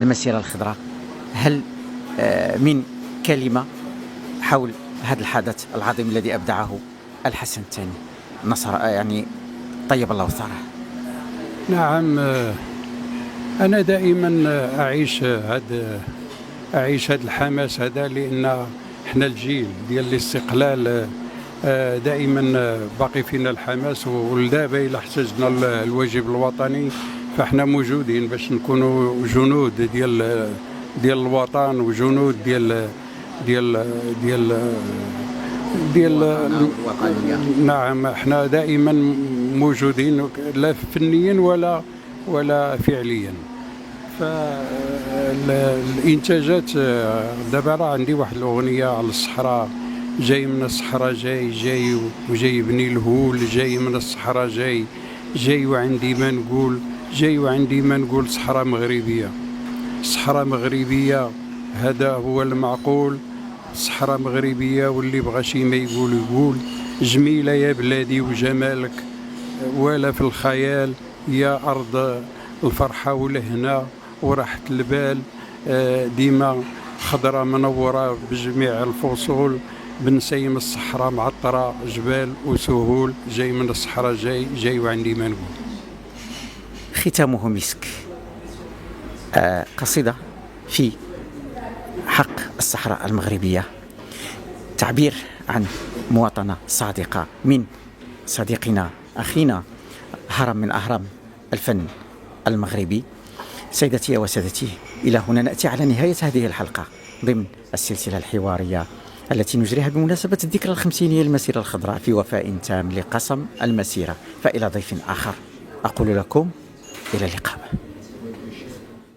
المسيرة الخضراء. هل من كلمة حول هذا الحدث العظيم الذي أبدعه الحسن الثاني نصر، يعني طيب الله ثراه؟ نعم. أنا دائما أعيش هذا الحماس هذا، لأن إحنا الجيل ديال الاستقلال دائما باقي فينا الحماس، ولدابا إلا احتجنا الواجب الوطني فإحنا موجودين باش نكونوا جنود ديال الوطن، وجنود ديال الوطنية. نعم. احنا دائما موجودين، لا فنيا ولا فعليا. فالانتاجات دابا راه عندي واحد الاغنيه على الصحراء، جاي من الصحراء، جاي وجاي يبني الهول، جاي من الصحراء، جاي وعندي ما نقول صحراء مغربيه. صحراء مغربيه هذا هو المعقول. صحراء مغربيه واللي بغى شي ما يقول جميله يا بلادي وجمالك ولا في الخيال، يا ارض الفرحه والهنا وراحه البال، ديما خضره منوره بجميع الفصول، بنسيم الصحراء معطره جبال وسهول، جاي من الصحراء، جاي وعندي ما نقول. ختامه مسك. قصيدة في حق الصحراء المغربية، تعبير عن مواطنة صادقة من صديقنا أخينا، هرم من أهرام الفن المغربي. سيدتي وسادتي، إلى هنا نأتي على نهاية هذه الحلقة ضمن السلسلة الحوارية التي نجريها بمناسبة الذكرى الخمسينية للمسيرة الخضراء، في وفاء تام لقسم المسيرة. فإلى ضيف آخر أقول لكم إلى اللقاء.